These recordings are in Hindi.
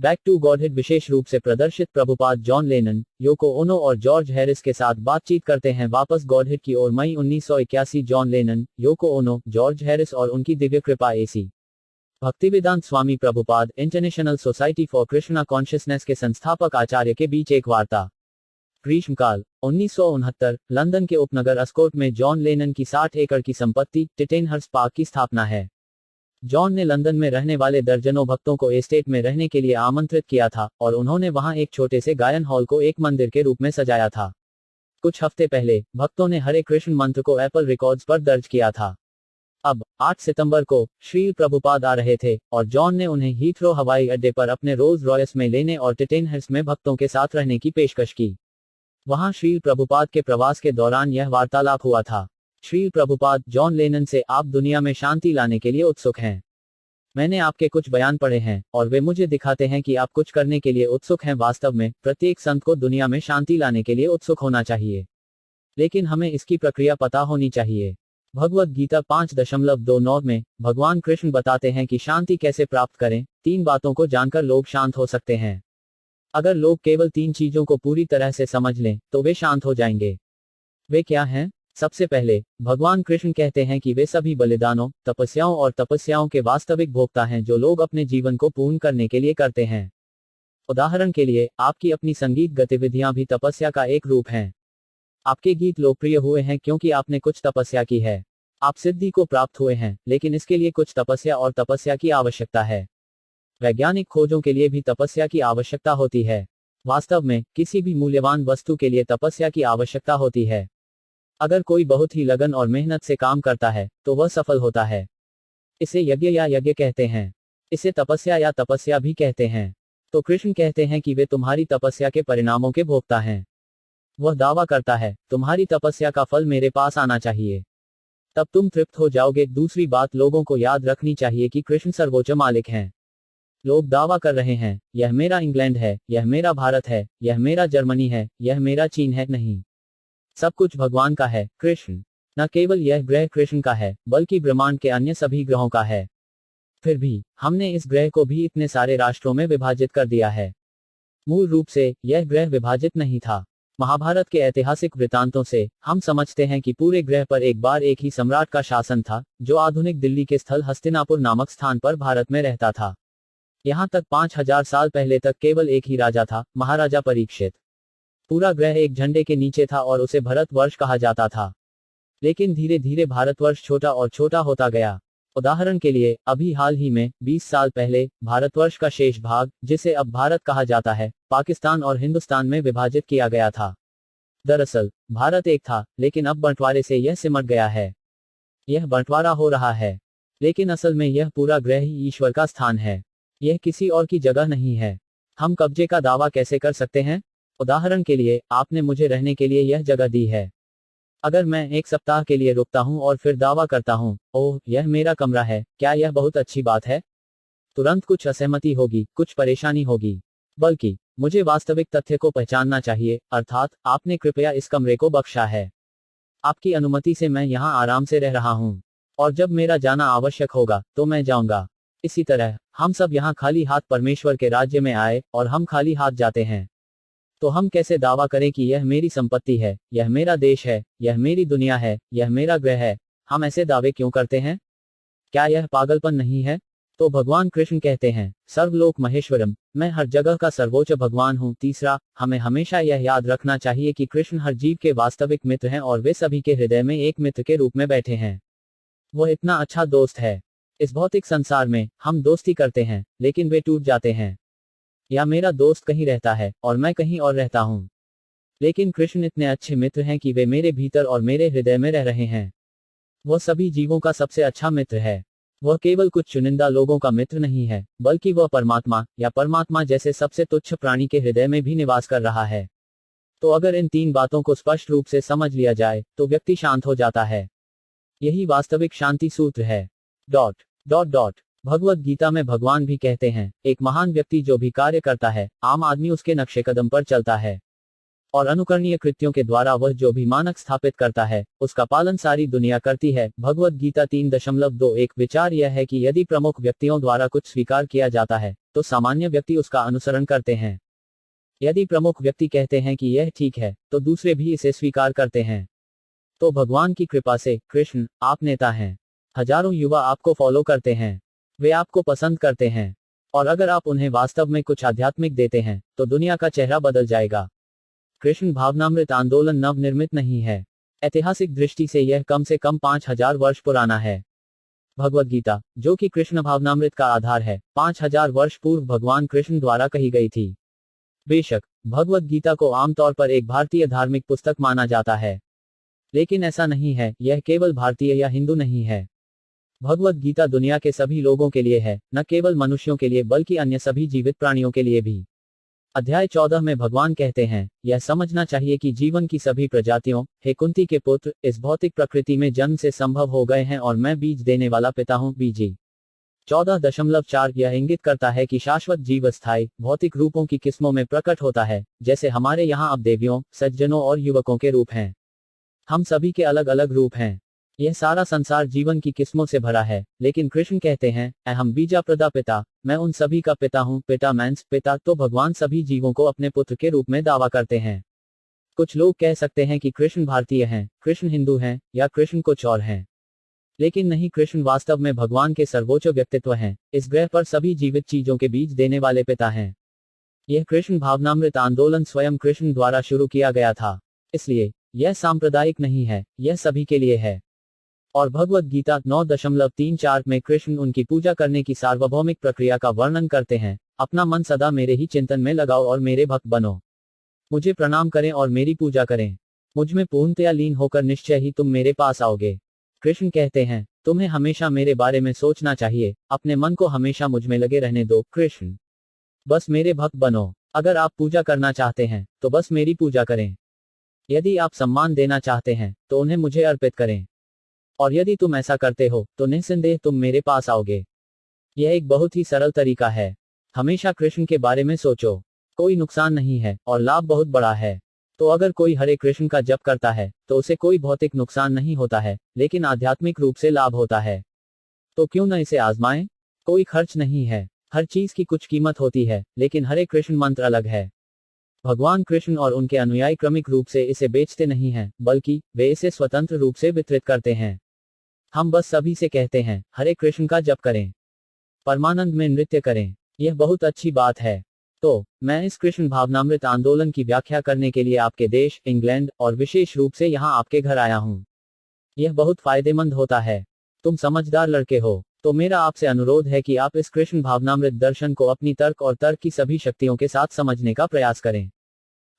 बैक टू गॉडहेड विशेष रूप से प्रदर्शित प्रभुपाद जॉन लेनन, योको ओनो और जॉर्ज हैरिस के साथ बातचीत करते हैं वापस गॉडहेड की ओर। मई 1981 जॉन लेनन, योको ओनो, जॉर्ज हैरिस और उनकी दिव्य कृपा AC Bhaktivedanta Swami Prabhupada international society for Krishna consciousness के संस्थापक आचार्य के बीच एक वार्ता। ग्रीष्मकाल 1969, लंदन के उपनगर अस्कोट में जॉन लेनन की 60 एकड़ की संपत्ति टिटेनहर्स्ट पार्क की स्थापना है। जॉन ने लंदन में रहने वाले दर्जनों भक्तों को एस्टेट में रहने के लिए आमंत्रित किया था और उन्होंने वहां एक छोटे से गायन हॉल को एक मंदिर के रूप में सजाया था। कुछ हफ्ते पहले भक्तों ने हरे कृष्ण मंत्र को एप्पल रिकॉर्ड्स पर दर्ज किया था। अब 8 सितंबर को श्री प्रभुपाद आ रहे थे और जॉन ने उन्हें हीथ्रो हवाई अड्डे पर अपने रोल्स रॉयस में लेने और टिटेनहर्स्ट में भक्तों के साथ रहने की पेशकश की। वहां श्री प्रभुपाद के प्रवास के दौरान यह वार्तालाप हुआ था। श्री प्रभुपाद जॉन लेनन से, आप दुनिया में शांति लाने के लिए उत्सुक हैं। मैंने आपके कुछ बयान पढ़े हैं और वे मुझे दिखाते हैं कि आप कुछ करने के लिए उत्सुक हैं। वास्तव में प्रत्येक संत को दुनिया में शांति लाने के लिए उत्सुक होना चाहिए, लेकिन हमें इसकी प्रक्रिया पता होनी चाहिए। भगवद गीता 5.29 में भगवान कृष्ण बताते हैं कि शांति कैसे प्राप्त करें। 3 बातों को जानकर लोग शांत हो सकते हैं। अगर लोग केवल 3 चीजों को पूरी तरह से समझ लें तो वे शांत हो जाएंगे। वे क्या हैं? सबसे पहले, भगवान कृष्ण कहते हैं कि वे सभी बलिदानों, तपस्याओं और तपस्याओं के वास्तविक भोक्ता हैं जो लोग अपने जीवन को पूर्ण करने के लिए करते हैं। उदाहरण के लिए, आपकी अपनी संगीत गतिविधियां भी तपस्या का एक रूप हैं। आपके गीत लोकप्रिय हुए हैं क्योंकि आपने कुछ तपस्या की है। आप सिद्धि को प्राप्त हुए हैं, लेकिन इसके लिए कुछ तपस्या और तपस्या की आवश्यकता है। वैज्ञानिक खोजों के लिए भी तपस्या की आवश्यकता होती है। वास्तव में किसी भी मूल्यवान वस्तु के लिए तपस्या की आवश्यकता होती है। अगर कोई बहुत ही लगन और मेहनत से काम करता है तो वह सफल होता है। इसे यज्ञ या यज्ञ कहते हैं। इसे तपस्या या तपस्या भी कहते हैं। तो कृष्ण कहते हैं कि वे तुम्हारी तपस्या के परिणामों के भोक्ता हैं। वह दावा करता है, तुम्हारी तपस्या का फल मेरे पास आना चाहिए, तब तुम तृप्त हो जाओगे। दूसरी बात लोगों को याद रखनी चाहिए कि कृष्ण सर्वोच्च मालिक हैं। लोग दावा कर रहे हैं, यह मेरा इंग्लैंड है, यह मेरा भारत है, यह मेरा जर्मनी है, यह मेरा चीन है। नहीं, सब कुछ भगवान का है। कृष्ण, न केवल यह ग्रह कृष्ण का है, बल्कि ब्रह्मांड के अन्य सभी ग्रहों का है। फिर भी हमने इस ग्रह को भी इतने सारे राष्ट्रों में विभाजित कर दिया है। मूल रूप से यह ग्रह विभाजित नहीं था। महाभारत के ऐतिहासिक वृतांतों से हम समझते हैं कि पूरे ग्रह पर एक बार एक ही सम्राट का शासन था, जो आधुनिक दिल्ली के स्थल हस्तिनापुर नामक स्थान पर भारत में रहता था। यहाँ तक 5000 साल पहले तक केवल एक ही राजा था, महाराजा परीक्षित। पूरा ग्रह एक झंडे के नीचे था और उसे भारतवर्ष कहा जाता था। लेकिन धीरे धीरे भारतवर्ष छोटा और छोटा होता गया। उदाहरण के लिए, अभी हाल ही में 20 साल पहले भारतवर्ष का शेष भाग, जिसे अब भारत कहा जाता है, पाकिस्तान और हिंदुस्तान में विभाजित किया गया था। दरअसल भारत एक था, लेकिन अब बंटवारे से यह सिमट गया है। यह बंटवारा हो रहा है, लेकिन असल में यह पूरा ग्रह ही ईश्वर का स्थान है। यह किसी और की जगह नहीं है। हम कब्जे का दावा कैसे कर सकते हैं? उदाहरण के लिए, आपने मुझे रहने के लिए यह जगह दी है। अगर मैं 1 सप्ताह के लिए रुकता हूं और फिर दावा करता हूं, ओह यह मेरा कमरा है, क्या यह बहुत अच्छी बात है? तुरंत कुछ असहमति होगी, कुछ परेशानी होगी। बल्कि मुझे वास्तविक तथ्य को पहचानना चाहिए, अर्थात आपने कृपया इस कमरे को बख्शा है। आपकी अनुमति से मैं यहाँ आराम से रह रहा हूँ, और जब मेरा जाना आवश्यक होगा तो मैं जाऊंगा। इसी तरह हम सब यहाँ खाली हाथ परमेश्वर के राज्य में आए और हम खाली हाथ जाते हैं। तो हम कैसे दावा करें कि यह मेरी संपत्ति है, यह मेरा देश है, यह मेरी दुनिया है, यह मेरा ग्रह है? हम ऐसे दावे क्यों करते हैं? क्या यह पागलपन नहीं है? तो भगवान कृष्ण कहते हैं, सर्वलोक महेश्वरम, मैं हर जगह का सर्वोच्च भगवान हूँ। तीसरा, हमें हमेशा यह याद रखना चाहिए कि कृष्ण हर जीव के वास्तविक मित्र हैं और वे सभी के हृदय में एक मित्र के रूप में बैठे हैं। वह इतना अच्छा दोस्त है। इस भौतिक संसार में हम दोस्ती करते हैं, लेकिन वे टूट जाते हैं। या मेरा दोस्त कहीं रहता है और मैं कहीं और रहता हूँ, लेकिन कृष्ण इतने अच्छे मित्र हैं कि वे मेरे भीतर और मेरे हृदय में रह रहे हैं। वह सभी जीवों का सबसे अच्छा मित्र है। वह केवल कुछ चुनिंदा लोगों का मित्र नहीं है, बल्कि वह परमात्मा या परमात्मा जैसे सबसे तुच्छ प्राणी के हृदय में भी निवास कर रहा है। तो अगर इन 3 बातों को स्पष्ट रूप से समझ लिया जाए तो व्यक्ति शांत हो जाता है। यही वास्तविक शांति सूत्र है। भगवद गीता में भगवान भी कहते हैं, एक महान व्यक्ति जो भी कार्य करता है, आम आदमी उसके नक्शे कदम पर चलता है। और अनुकरणीय कृत्यों के द्वारा वह जो भी मानक स्थापित करता है उसका पालन सारी दुनिया करती है। भगवद गीता 3.21 विचार यह है कि यदि प्रमुख व्यक्तियों द्वारा कुछ स्वीकार किया जाता है तो सामान्य व्यक्ति उसका अनुसरण करते हैं। यदि प्रमुख व्यक्ति कहते हैं कि यह ठीक है तो दूसरे भी इसे स्वीकार करते हैं। तो भगवान की कृपा से कृष्ण आप नेता हैं। हजारों युवा आपको फॉलो करते हैं, वे आपको पसंद करते हैं, और अगर आप उन्हें वास्तव में कुछ आध्यात्मिक देते हैं तो दुनिया का चेहरा बदल जाएगा। कृष्ण भावनामृत आंदोलन नवनिर्मित नहीं है। ऐतिहासिक दृष्टि से यह कम से कम 5000 वर्ष पुराना है। भगवद गीता, जो कि कृष्ण भावनामृत का आधार है, 5000 वर्ष पूर्व भगवान कृष्ण द्वारा कही गई थी। बेशक भगवद गीता को आमतौर पर एक भारतीय धार्मिक पुस्तक माना जाता है, लेकिन ऐसा नहीं है। यह केवल भारतीय या हिंदू नहीं है। भगवद गीता दुनिया के सभी लोगों के लिए है, न केवल मनुष्यों के लिए बल्कि अन्य सभी जीवित प्राणियों के लिए भी। अध्याय 14 में भगवान कहते हैं, यह समझना चाहिए कि जीवन की सभी प्रजातियों, हे कुंती के पुत्र, इस भौतिक प्रकृति में जन्म से संभव हो गए हैं और मैं बीज देने वाला पिता हूं। बीजी 14.4 यह इंगित करता है कि शाश्वत जीव अस्थायी भौतिक रूपों की किस्मों में प्रकट होता है, जैसे हमारे यहाँ अब देवियों, सज्जनों और युवकों के रूप हैं। हम सभी के अलग अलग रूप हैं। यह सारा संसार जीवन की किस्मों से भरा है, लेकिन कृष्ण कहते हैं, अहम बीजा प्रदा पिता, मैं उन सभी का पिता हूं। पिता मीन्स पिता। तो भगवान सभी जीवों को अपने पुत्र के रूप में दावा करते हैं। कुछ लोग कह सकते हैं कि कृष्ण भारतीय हैं, कृष्ण हिंदू हैं, या कृष्ण कुछ और हैं, लेकिन नहीं, कृष्ण वास्तव में भगवान के सर्वोच्च व्यक्तित्व हैं। इस ग्रह पर सभी जीवित चीजों के बीज देने वाले पिता हैं। यह कृष्ण भावनामृत आंदोलन स्वयं कृष्ण द्वारा शुरू किया गया था, इसलिए यह सांप्रदायिक नहीं है, यह सभी के लिए है। और भगवद गीता 9.34 में कृष्ण उनकी पूजा करने की सार्वभौमिक प्रक्रिया का वर्णन करते हैं। अपना मन सदा मेरे ही चिंतन में लगाओ और मेरे भक्त बनो। मुझे प्रणाम करें और मेरी पूजा करें। मुझ में पूर्णतया लीन होकर निश्चय ही तुम मेरे पास आओगे। कृष्ण कहते हैं, तुम्हें हमेशा मेरे बारे में सोचना चाहिए, अपने मन को हमेशा मुझ में लगे रहने दो। कृष्ण, बस मेरे भक्त बनो। अगर आप पूजा करना चाहते हैं तो बस मेरी पूजा करें। यदि आप सम्मान देना चाहते हैं तो उन्हें मुझे अर्पित करें, और यदि तुम ऐसा करते हो तो निस्संदेह तुम मेरे पास आओगे। यह एक बहुत ही सरल तरीका है। हमेशा कृष्ण के बारे में सोचो। कोई नुकसान नहीं है और लाभ बहुत बड़ा है। तो अगर कोई हरे कृष्ण का जप करता है तो उसे कोई भौतिक नुकसान नहीं होता है, लेकिन आध्यात्मिक रूप से लाभ होता है। तो क्यों न इसे आजमाएं? कोई खर्च नहीं है। हर चीज की कुछ कीमत होती है, लेकिन हरे कृष्ण मंत्र अलग है। भगवान कृष्ण और उनके अनुयायी क्रमिक रूप से इसे बेचते नहीं हैं, बल्कि वे इसे स्वतंत्र रूप से वितरित करते हैं। हम बस सभी से कहते हैं, हरे कृष्ण का जप करें, परमानंद में नृत्य करें। यह बहुत अच्छी बात है। तो मैं इस कृष्ण भावनामृत आंदोलन की व्याख्या करने के लिए आपके देश इंग्लैंड और विशेष रूप से यहाँ आपके घर आया हूँ। यह बहुत फायदेमंद होता है। तुम समझदार लड़के हो, तो मेरा आपसे अनुरोध है कि आप इस कृष्ण भावनामृत दर्शन को अपनी तर्क और तर्क की सभी शक्तियों के साथ समझने का प्रयास करें।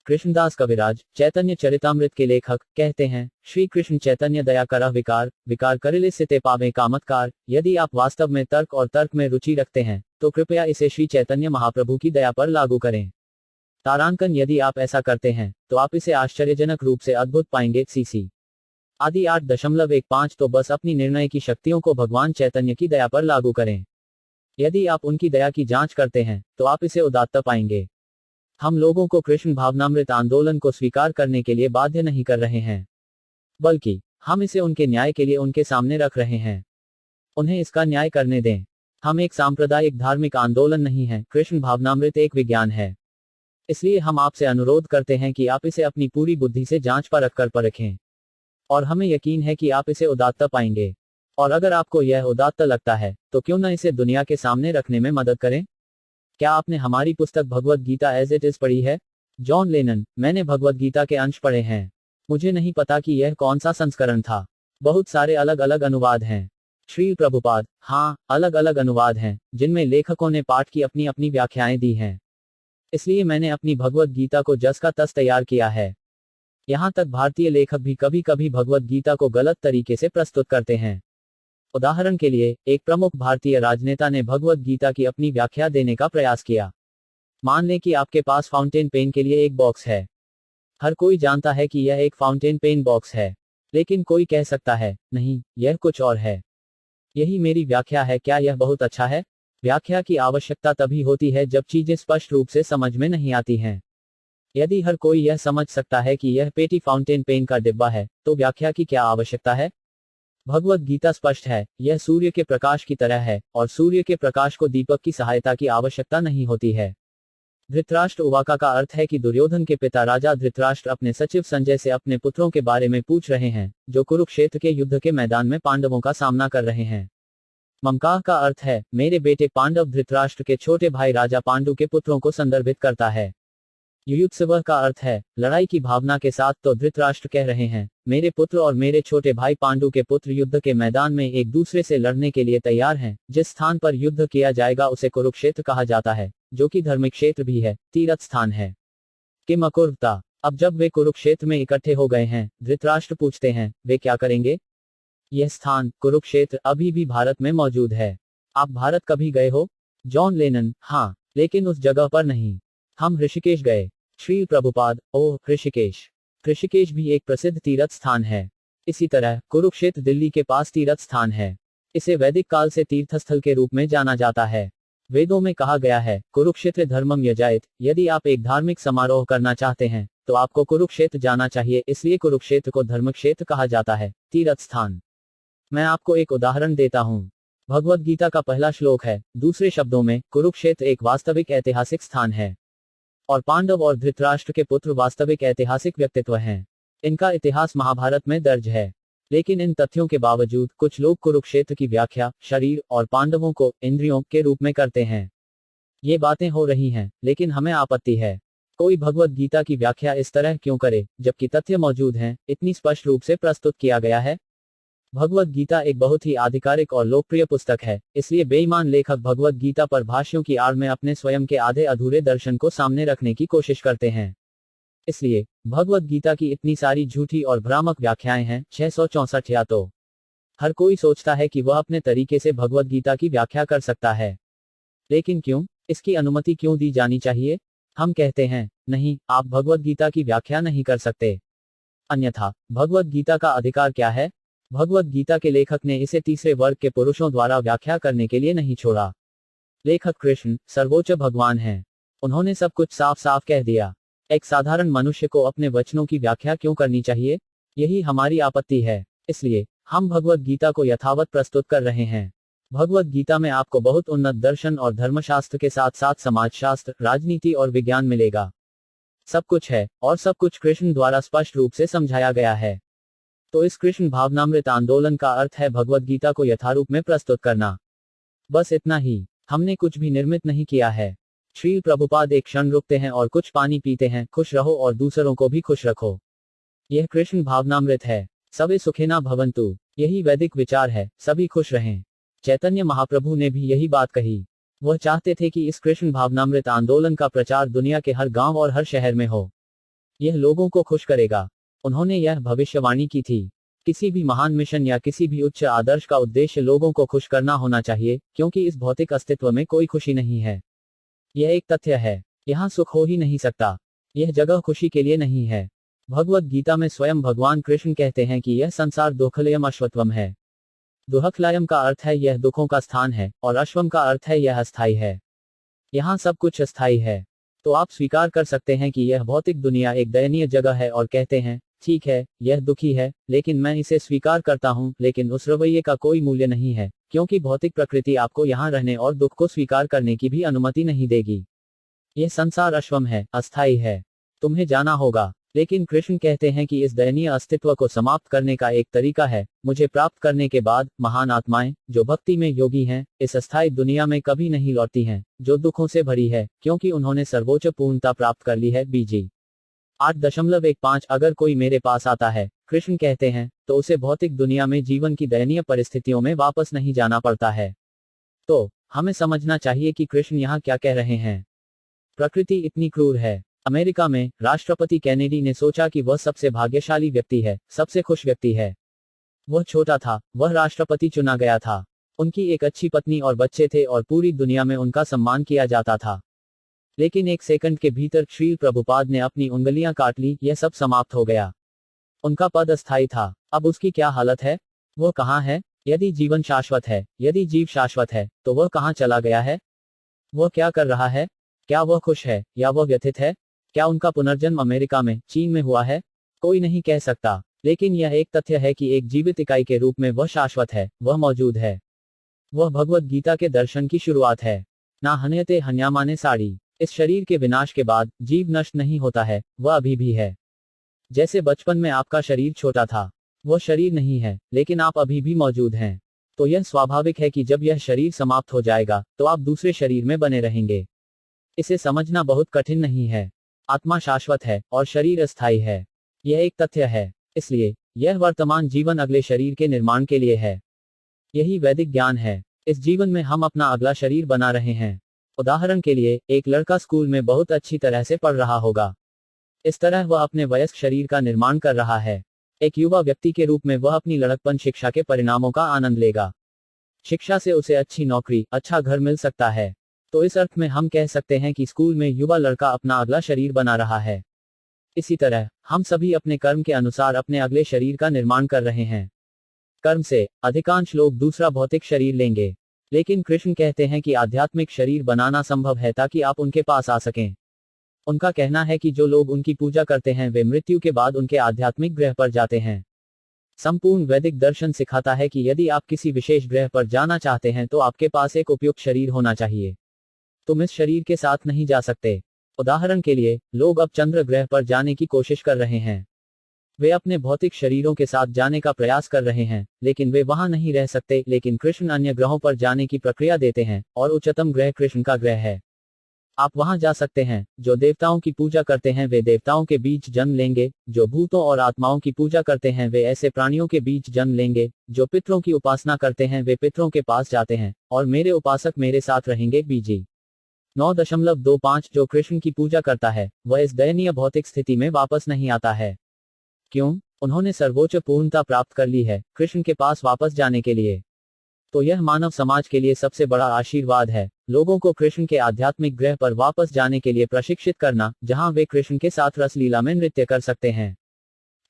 कृष्णदास कविराज, चैतन्य चरितामृत के लेखक, कहते हैं, श्री कृष्ण चैतन्य दया करह विकार, विकार करिले सिते पावे कामत्कार। यदि आप वास्तव में तर्क और तर्क में रुचि रखते हैं तो कृपया इसे श्री चैतन्य महाप्रभु की दया पर लागू करें। तारांकन, यदि आप ऐसा करते हैं तो आप इसे आश्चर्यजनक रूप से अद्भुत पाएंगे। सीसी आदि 8.15। तो बस अपनी निर्णय की शक्तियों को भगवान चैतन्य की दया पर लागू करें। यदि आप उनकी दया की जांच करते हैं तो आप इसे उदात्त पाएंगे। हम लोगों को कृष्ण भावनामृत आंदोलन को स्वीकार करने के लिए बाध्य नहीं कर रहे हैं, बल्कि हम इसे उनके न्याय के लिए उनके सामने रख रहे हैं। उन्हें इसका न्याय करने दें। हम एक सांप्रदायिक धार्मिक आंदोलन नहीं है। कृष्ण भावनामृत एक विज्ञान है। इसलिए हम आपसे अनुरोध करते हैं कि आप इसे अपनी पूरी बुद्धि से जांच परख कर परखें, और हमें यकीन है कि आप इसे उदात्त पाएंगे। और अगर आपको यह उदात्त लगता है तो क्यों न इसे दुनिया के सामने रखने में मदद करें। क्या आपने हमारी पुस्तक Bhagavad Gita as it is पढ़ी है? जॉन लेनन, मैंने भगवद गीता के अंश पढ़े हैं। मुझे नहीं पता कि यह कौन सा संस्करण था। बहुत सारे अलग अलग अनुवाद हैं। श्री प्रभुपाद, हाँ, अलग अलग अनुवाद हैं जिनमें लेखकों ने पाठ की अपनी अपनी व्याख्याएं दी हैं। इसलिए मैंने अपनी भगवद गीता को जस का तस तैयार किया है। यहाँ तक भारतीय लेखक भी कभी कभी भगवद गीता को गलत तरीके से प्रस्तुत करते हैं। उदाहरण के लिए, एक प्रमुख भारतीय राजनेता ने भगवद गीता की अपनी व्याख्या देने का प्रयास किया। मान लें कि आपके पास फाउंटेन पेन के लिए एक बॉक्स है। हर कोई जानता है कि यह एक फाउंटेन पेन बॉक्स है, लेकिन कोई कह सकता है, नहीं, यह कुछ और है। यही मेरी व्याख्या है। क्या यह बहुत अच्छा है? व्याख्या की आवश्यकता तभी होती है जब चीजें स्पष्ट रूप से समझ में नहीं आती हैं। यदि हर कोई यह समझ सकता है कि यह पेटी फाउंटेन पेन का डिब्बा है, तो व्याख्या की क्या आवश्यकता है? भगवत गीता स्पष्ट है, यह सूर्य के प्रकाश की तरह है, और सूर्य के प्रकाश को दीपक की सहायता की आवश्यकता नहीं होती है। धृतराष्ट्र उवाका का अर्थ है कि दुर्योधन के पिता राजा धृतराष्ट्र अपने सचिव संजय से अपने पुत्रों के बारे में पूछ रहे हैं, जो कुरुक्षेत्र के युद्ध के मैदान में पांडवों का सामना कर रहे हैं। ममकाह का अर्थ है, मेरे बेटे पांडव धृतराष्ट्र के छोटे भाई राजा पांडु के पुत्रों को संदर्भित करता है। युयुत्सव का अर्थ है, लड़ाई की भावना के साथ, तो धृतराष्ट्र कह रहे हैं, मेरे पुत्र और मेरे छोटे भाई पांडु के पुत्र युद्ध के मैदान में एक दूसरे से लड़ने के लिए तैयार हैं। जिस स्थान पर युद्ध किया जाएगा उसे कुरुक्षेत्र कहा जाता है, जो कि धर्मिक क्षेत्र भी है, तीर्थ स्थान है। किम अकुर्वता। अब जब वे कुरुक्षेत्र में इकट्ठे हो गए हैं, धृतराष्ट्र पूछते हैं, वे क्या करेंगे? यह स्थान, कुरुक्षेत्र, अभी भी भारत में मौजूद है। आप भारत कभी गए हो? जॉन लेनन: हाँ, लेकिन उस जगह पर नहीं। हम ऋषिकेश गए। श्री प्रभुपाद: ओह, ऋषिकेश। ऋषिकेश भी एक प्रसिद्ध तीर्थ स्थान है। इसी तरह कुरुक्षेत्र दिल्ली के पास तीर्थ स्थान है। इसे वैदिक काल से तीर्थस्थल के रूप में जाना जाता है। वेदों में कहा गया है, कुरुक्षेत्र धर्मम यजायत। यदि आप एक धार्मिक समारोह करना चाहते हैं, तो आपको कुरुक्षेत्र जाना चाहिए, इसलिए कुरुक्षेत्र को धर्मक्षेत्र कहा जाता है, तीर्थ स्थान। मैं आपको एक उदाहरण देता हूँ। भगवत गीता का पहला श्लोक है, दूसरे शब्दों में, कुरुक्षेत्र एक वास्तविक ऐतिहासिक स्थान है, और पांडव और धृतराष्ट्र के पुत्र वास्तविक ऐतिहासिक व्यक्तित्व हैं। इनका इतिहास महाभारत में दर्ज है। लेकिन इन तथ्यों के बावजूद कुछ लोग कुरुक्षेत्र की व्याख्या शरीर और पांडवों को इंद्रियों के रूप में करते हैं। ये बातें हो रही हैं, लेकिन हमें आपत्ति है। कोई भगवत गीता की व्याख्या इस तरह क्यों करे, जबकि तथ्य मौजूद हैं, इतनी स्पष्ट रूप से प्रस्तुत किया गया है। भगवत गीता एक बहुत ही आधिकारिक और लोकप्रिय पुस्तक है, इसलिए बेईमान लेखक भगवत गीता पर भाष्यों की आड़ में अपने स्वयं के आधे अधूरे दर्शन को सामने रखने की कोशिश करते हैं। इसलिए भगवत गीता की इतनी सारी झूठी और भ्रामक व्याख्याएं हैं। 664 या तो हर कोई सोचता है कि वह अपने तरीके से भगवत गीता की व्याख्या कर सकता है। लेकिन क्यों? इसकी अनुमति क्यों दी जानी चाहिए? हम कहते हैं, नहीं, आप भगवत गीता की व्याख्या नहीं कर सकते। अन्यथा भगवत गीता का अधिकार क्या है? भगवत गीता के लेखक ने इसे तीसरे वर्ग के पुरुषों द्वारा व्याख्या करने के लिए नहीं छोड़ा। लेखक कृष्ण सर्वोच्च भगवान हैं। उन्होंने सब कुछ साफ साफ कह दिया। एक साधारण मनुष्य को अपने वचनों की व्याख्या क्यों करनी चाहिए? यही हमारी आपत्ति है। इसलिए हम भगवत गीता को यथावत प्रस्तुत कर रहे हैं। भगवत गीता में आपको बहुत उन्नत दर्शन और धर्मशास्त्र के साथ साथ समाजशास्त्र, राजनीति और विज्ञान मिलेगा। सब कुछ है, और सब कुछ कृष्ण द्वारा स्पष्ट रूप से समझाया गया है। तो इस कृष्ण भावनामृत आंदोलन का अर्थ है भगवत गीता को यथारूप में प्रस्तुत करना। बस इतना ही। हमने कुछ भी निर्मित नहीं किया है। श्री प्रभुपाद एक क्षण रुकते हैं और कुछ पानी पीते हैं। खुश रहो और दूसरों को भी खुश रखो। यह कृष्ण भावनामृत है। सबे सुखिना भवन्तु। यही वैदिक विचार है, सभी खुश रहें। चैतन्य महाप्रभु ने भी यही बात कही। वह चाहते थे कि इस कृष्ण भावनामृत आंदोलन का प्रचार दुनिया के हर गांव और हर शहर में हो। यह लोगों को खुश करेगा। उन्होंने यह भविष्यवाणी की थी। किसी भी महान मिशन या किसी भी उच्च आदर्श का उद्देश्य लोगों को खुश करना होना चाहिए, क्योंकि इस भौतिक अस्तित्व में कोई खुशी नहीं है। यह एक तथ्य है। यहाँ सुख हो ही नहीं सकता। यह जगह खुशी के लिए नहीं है। भगवत गीता में स्वयं भगवान कृष्ण कहते हैं कि यह संसार दुःखलयम अश्वत्वम है। दुःखलयम का अर्थ है यह दुखों का स्थान है, और अश्वम का अर्थ है यह अस्थायी है। यहाँ सब कुछ अस्थायी है। तो आप स्वीकार कर सकते हैं कि यह भौतिक दुनिया एक दयनीय जगह है और कहते हैं, ठीक है, यह दुखी है, लेकिन मैं इसे स्वीकार करता हूं। लेकिन उस रवैये का कोई मूल्य नहीं है, क्योंकि भौतिक प्रकृति आपको यहां रहने और दुख को स्वीकार करने की भी अनुमति नहीं देगी। यह संसार अश्वम है, अस्थायी है। तुम्हें जाना होगा। लेकिन कृष्ण कहते हैं कि इस दयनीय अस्तित्व को समाप्त करने का एक तरीका है, मुझे प्राप्त करने के बाद। महान आत्माएं, जो भक्ति में योगी हैं, इस अस्थायी दुनिया में कभी नहीं लौटती हैं, जो दुखों से भरी है, क्योंकि उन्होंने सर्वोच्च पूर्णता प्राप्त कर ली है। बीजी 8.15 अगर कोई मेरे पास आता है, कृष्ण कहते हैं, तो उसे भौतिक दुनिया में जीवन की दयनीय परिस्थितियों में वापस नहीं जाना पड़ता है। तो हमें समझना चाहिए कि कृष्ण यहाँ क्या कह रहे हैं। प्रकृति इतनी क्रूर है। अमेरिका में राष्ट्रपति कैनेडी ने सोचा कि वह सबसे भाग्यशाली व्यक्ति है, सबसे खुश व्यक्ति है। वह छोटा था, वह राष्ट्रपति चुना गया था। उनकी एक अच्छी पत्नी और बच्चे थे और पूरी दुनिया में उनका सम्मान किया जाता था। लेकिन एक सेकंड के भीतर श्री प्रभुपाद ने अपनी उंगलियां काट ली। यह सब समाप्त हो गया। उनका पद अस्थायी था। अब उसकी क्या हालत है? वह कहाँ है? यदि जीवन शाश्वत है, यदि जीव शाश्वत है, तो वह कहाँ चला गया है? वह क्या कर रहा है? क्या वह खुश है या वह व्यथित है? क्या उनका पुनर्जन्म अमेरिका में, चीन में हुआ है? कोई नहीं कह सकता, लेकिन यह एक तथ्य है कि एक जीवित इकाई के रूप में वह शाश्वत है, वह मौजूद है। वह भगवत गीता के दर्शन की शुरुआत है। ना हन्यते हन्यामाने साड़ी। इस शरीर के विनाश के बाद जीव नष्ट नहीं होता है, वह अभी भी है। जैसे बचपन में आपका शरीर छोटा था, वह शरीर नहीं है, लेकिन आप अभी भी मौजूद हैं। तो यह स्वाभाविक है कि जब यह शरीर समाप्त हो जाएगा तो आप दूसरे शरीर में बने रहेंगे। इसे समझना बहुत कठिन नहीं है। आत्मा शाश्वत है और शरीर अस्थायी है। यह एक तथ्य है। इसलिए यह वर्तमान जीवन अगले शरीर के निर्माण के लिए है। यही वैदिक ज्ञान है। इस जीवन में हम अपना अगला शरीर बना रहे हैं। उदाहरण के लिए, एक लड़का स्कूल में बहुत अच्छी तरह से पढ़ रहा होगा। इस तरह वह अपने वयस्क शरीर का निर्माण कर रहा है। एक युवा व्यक्ति के रूप में वह अपनी लड़कपन शिक्षा के परिणामों का आनंद लेगा। शिक्षा से उसे अच्छी नौकरी, अच्छा घर मिल सकता है। तो इस अर्थ में हम कह सकते हैं कि स्कूल में युवा लड़का अपना अगला शरीर बना रहा है। इसी तरह हम सभी अपने कर्म के अनुसार अपने अगले शरीर का निर्माण कर रहे हैं। कर्म से अधिकांश लोग दूसरा भौतिक शरीर लेंगे, लेकिन कृष्ण कहते हैं कि आध्यात्मिक शरीर बनाना संभव है ताकि आप उनके पास आ सकें। उनका कहना है कि जो लोग उनकी पूजा करते हैं वे मृत्यु के बाद उनके आध्यात्मिक ग्रह पर जाते हैं। संपूर्ण वैदिक दर्शन सिखाता है कि यदि आप किसी विशेष ग्रह पर जाना चाहते हैं तो आपके पास एक उपयुक्त शरीर होना चाहिए। तुम इस शरीर के साथ नहीं जा सकते। उदाहरण के लिए, लोग अब चंद्र ग्रह पर जाने की कोशिश कर रहे हैं। वे अपने भौतिक शरीरों के साथ जाने का प्रयास कर रहे हैं, लेकिन वे वहां नहीं रह सकते। लेकिन कृष्ण अन्य ग्रहों पर जाने की प्रक्रिया देते हैं, और उच्चतम ग्रह कृष्ण का ग्रह है। आप वहां जा सकते हैं। जो देवताओं की पूजा करते हैं वे देवताओं के बीच जन्म लेंगे। जो भूतों और आत्माओं की पूजा करते हैं वे ऐसे प्राणियों के बीच जन्म लेंगे। जो पितरों की उपासना करते हैं वे पितरों के पास जाते हैं, और मेरे उपासक मेरे साथ रहेंगे। बीजी 9.25 जो कृष्ण की पूजा करता है वह इस दयनीय भौतिक स्थिति में वापस नहीं आता है। क्यों? उन्होंने सर्वोच्च पूर्णता प्राप्त कर ली है कृष्ण के पास वापस जाने के लिए। तो यह मानव समाज के लिए सबसे बड़ा आशीर्वाद है, लोगों को कृष्ण के आध्यात्मिक ग्रह पर वापस जाने के लिए प्रशिक्षित करना, जहां वे कृष्ण के साथ रसलीला में नृत्य कर सकते हैं।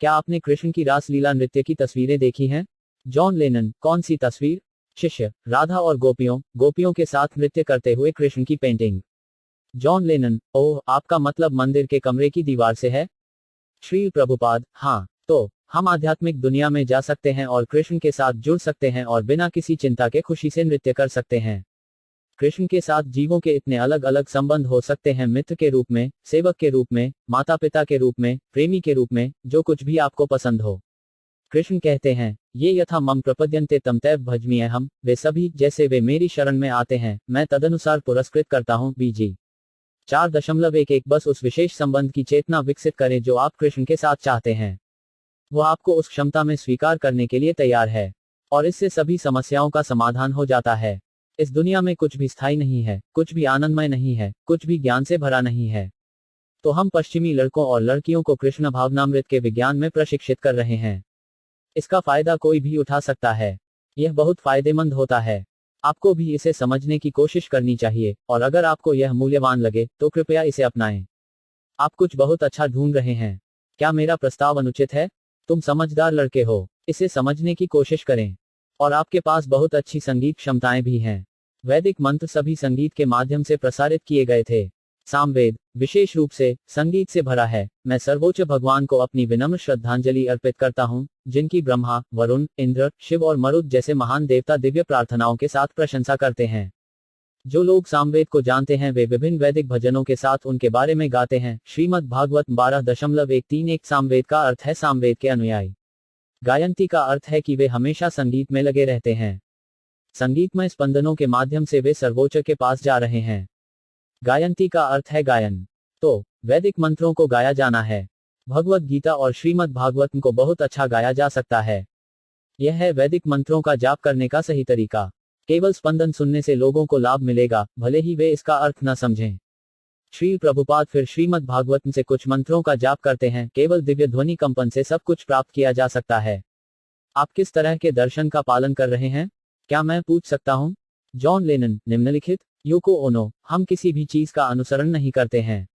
क्या आपने कृष्ण की रासलीला नृत्य की तस्वीरें देखी हैं? John Lennon. कौन सी तस्वीर? शिष्य, राधा और गोपियों के साथ नृत्य करते हुए कृष्ण की पेंटिंग। John Lennon. ओह, आपका मतलब मंदिर के कमरे की दीवार से है? श्री प्रभुपाद। हाँ, तो हम आध्यात्मिक दुनिया में जा सकते हैं और कृष्ण के साथ जुड़ सकते हैं और बिना किसी चिंता के खुशी से नृत्य कर सकते हैं। कृष्ण के साथ जीवों के इतने अलग अलग संबंध हो सकते हैं, मित्र के रूप में, सेवक के रूप में, माता पिता के रूप में, प्रेमी के रूप में, जो कुछ भी आपको पसंद हो। कृष्ण कहते हैं, ये यथा मम प्रपद्यन्ते तम तैव भजमीयहम्। वे सभी जैसे वे मेरी शरण में आते हैं मैं तदनुसार पुरस्कृत करता हूँ। बीजी 4.11 बस उस विशेष संबंध की चेतना विकसित करें जो आप कृष्ण के साथ चाहते हैं। वह आपको उस क्षमता में स्वीकार करने के लिए तैयार है, और इससे सभी समस्याओं का समाधान हो जाता है। इस दुनिया में कुछ भी स्थायी नहीं है, कुछ भी आनंदमय नहीं है, कुछ भी ज्ञान से भरा नहीं है। तो हम पश्चिमी लड़कों और लड़कियों को कृष्ण भावनामृत के विज्ञान में प्रशिक्षित कर रहे हैं। इसका फायदा कोई भी उठा सकता है। यह बहुत फायदेमंद होता है। आपको भी इसे समझने की कोशिश करनी चाहिए, और अगर आपको यह मूल्यवान लगे तो कृपया इसे अपनाएं। आप कुछ बहुत अच्छा ढूंढ रहे हैं। क्या मेरा प्रस्ताव अनुचित है? तुम समझदार लड़के हो, इसे समझने की कोशिश करें। और आपके पास बहुत अच्छी संगीत क्षमताएं भी हैं। वैदिक मंत्र सभी संगीत के माध्यम से प्रसारित किए गए थे। सामवेद विशेष रूप से संगीत से भरा है। मैं सर्वोच्च भगवान को अपनी विनम्र श्रद्धांजलि अर्पित करता हूँ, जिनकी ब्रह्मा, वरुण, इंद्र, शिव और मरुत जैसे महान देवता दिव्य प्रार्थनाओं के साथ प्रशंसा करते हैं। जो लोग सामवेद को जानते हैं वे विभिन्न वैदिक भजनों के साथ उनके बारे में गाते हैं। श्रीमद् भागवत 12.131 सामवेद का अर्थ है सामवेद के अनुयायी। गायंती का अर्थ है कि वे हमेशा संगीत में लगे रहते हैं। संगीतमय स्पंदनों के माध्यम से वे सर्वोच्च के पास जा रहे हैं। गायंती का अर्थ है गायन। तो वैदिक मंत्रों को गाया जाना है। भगवत गीता और श्रीमद् भागवत को बहुत अच्छा गाया जा सकता है। यह है वैदिक मंत्रों का जाप करने का सही तरीका। केवल स्पंदन सुनने से लोगों को लाभ मिलेगा, भले ही वे इसका अर्थ न समझें। श्री प्रभुपाद फिर श्रीमद् भागवत से कुछ मंत्रों का जाप करते हैं। केवल दिव्य ध्वनि कंपन से सब कुछ प्राप्त किया जा सकता है। आप किस तरह के दर्शन का पालन कर रहे हैं? क्या मैं पूछ सकता हूं? John Lennon. निम्नलिखित। योको ओनो। हम किसी भी चीज का अनुसरण नहीं करते हैं,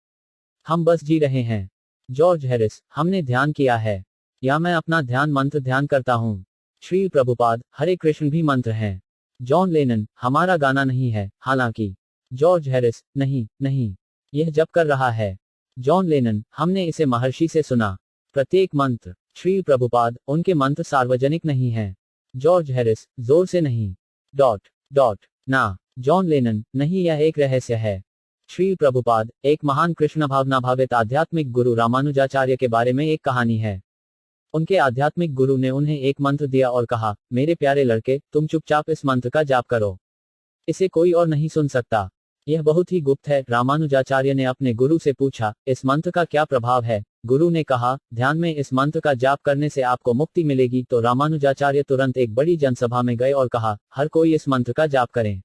हम बस जी रहे हैं। George Harris. हमने ध्यान किया है, या मैं अपना ध्यान मंत्र ध्यान करता हूं। श्री प्रभुपाद। हरे कृष्ण भी मंत्र हैं। John Lennon. हमारा गाना नहीं है, हालांकि। George Harris. नहीं, यह जप कर रहा है। जॉन लेनन, हमने इसे महर्षि से सुना। प्रत्येक मंत्र। श्री प्रभुपाद, उनके मंत्र सार्वजनिक नहीं हैं। जॉर्ज हैरिस, जोर से नहीं। डॉट डॉट ना। जॉन लेनन, नहीं, यह एक रहस्य है। श्री प्रभुपाद, एक महान कृष्ण भावना भावित आध्यात्मिक गुरु रामानुजाचार्य के बारे में एक कहानी है। उनके आध्यात्मिक गुरु ने उन्हें एक मंत्र दिया और कहा, मेरे प्यारे लड़के, तुम चुपचाप इस मंत्र का जाप करो। इसे कोई और नहीं सुन सकता। यह बहुत ही गुप्त है। रामानुजाचार्य ने अपने गुरु से पूछा, इस मंत्र का क्या प्रभाव है? गुरु ने कहा, ध्यान में इस मंत्र का जाप करने से आपको मुक्ति मिलेगी। तो रामानुजाचार्य तुरंत एक बड़ी जनसभा में गए और कहा, हर कोई इस मंत्र का जाप करें,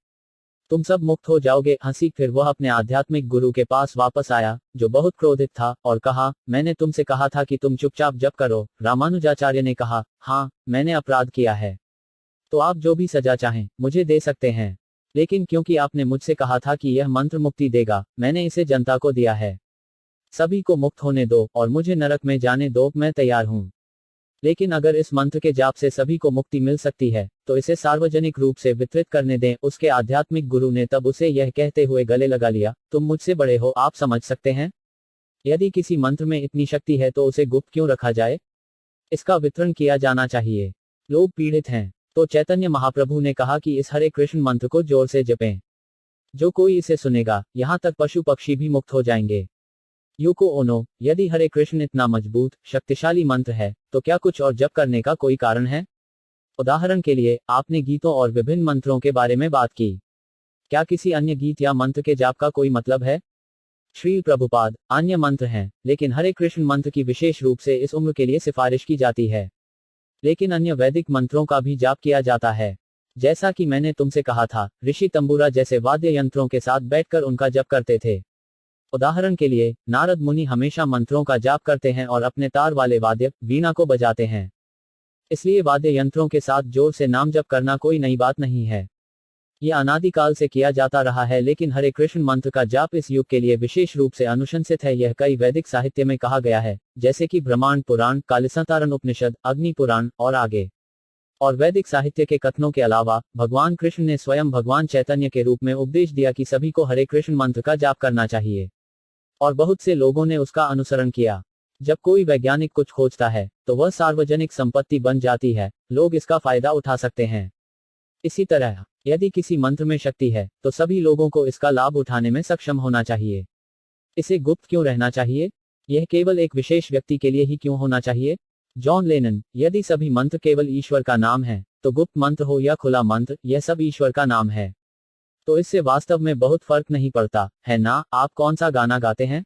तुम सब मुक्त हो जाओगे। हंसी। फिर वह अपने आध्यात्मिक गुरु के पास वापस आया, जो बहुत क्रोधित था, और कहा, मैंने तुमसे कहा था कि तुम चुपचाप जप करो। रामानुजाचार्य ने कहा, हाँ, मैंने अपराध किया है, तो आप जो भी सजा चाहें मुझे दे सकते हैं, लेकिन क्योंकि आपने मुझसे कहा था कि यह मंत्र मुक्ति देगा, मैंने इसे जनता को दिया है। सभी को मुक्त होने दो और मुझे नरक में जाने दो, मैं तैयार हूं। लेकिन अगर इस मंत्र के जाप से सभी को मुक्ति मिल सकती है, तो इसे सार्वजनिक रूप से वितरित करने दें। उसके आध्यात्मिक गुरु ने तब उसे यह कहते हुए गले लगा लिया, तुम मुझसे बड़े हो, आप समझ सकते हैं। यदि किसी मंत्र में इतनी शक्ति है तो उसे गुप्त क्यों रखा जाए? इसका वितरण किया जाना चाहिए। लोग पीड़ित हैं। तो चैतन्य महाप्रभु ने कहा कि इस हरे कृष्ण मंत्र को जोर से जपें। जो कोई इसे सुनेगा, यहां तक पशु पक्षी भी मुक्त हो जाएंगे। यूको ओनो, यदि हरे कृष्ण इतना मजबूत, शक्तिशाली मंत्र है, तो क्या कुछ और जप करने का कोई कारण है? उदाहरण के लिए, आपने गीतों और विभिन्न मंत्रों के बारे में बात की। क्या किसी अन्य गीत या मंत्र के जाप का कोई मतलब है? श्री प्रभुपाद, अन्य मंत्र हैं, लेकिन हरे कृष्ण मंत्र की विशेष रूप से इस उम्र के लिए सिफारिश की जाती है। लेकिन अन्य वैदिक मंत्रों का भी जाप किया जाता है। जैसा कि मैंने तुमसे कहा था, ऋषि तंबूरा जैसे वाद्य यंत्रों के साथ बैठकर उनका जप करते थे। उदाहरण के लिए, नारद मुनि हमेशा मंत्रों का जाप करते हैं और अपने तार वाले वाद्य वीणा को बजाते हैं। इसलिए वाद्य यंत्रों के साथ जोर से नाम जप करना कोई नई बात नहीं है। यह अनादिकाल से किया जाता रहा है, लेकिन हरे कृष्ण मंत्र का जाप इस युग के लिए विशेष रूप से अनुशंसित है। यह कई वैदिक साहित्य में कहा गया है, जैसे कि ब्रह्मांड पुराण, कालिसंतारण उपनिषद, अग्नि पुराण और आगे। और वैदिक साहित्य के कथनों के अलावा, भगवान कृष्ण ने स्वयं भगवान चैतन्य के रूप में उपदेश दिया कि सभी को हरे कृष्ण मंत्र का जाप करना चाहिए। और बहुत से लोगों ने उसका अनुसरण किया। जब कोई वैज्ञानिक कुछ खोजता है, तो वह सार्वजनिक संपत्ति बन जाती है, लोग इसका फायदा उठा सकते हैं। इसी तरह, यदि किसी मंत्र में शक्ति है, तो सभी लोगों को इसका लाभ उठाने में सक्षम होना चाहिए। इसे गुप्त क्यों रहना चाहिए? यह केवल एक विशेष व्यक्ति के लिए ही क्यों होना चाहिए? जॉन लेनन, यदि सभी मंत्र केवल ईश्वर का नाम है, तो गुप्त मंत्र हो या खुला मंत्र, यह सब ईश्वर का नाम है। तो इससे वास्तव में बहुत फर्क नहीं पड़ता, है ना? आप कौन सा गाना गाते हैं?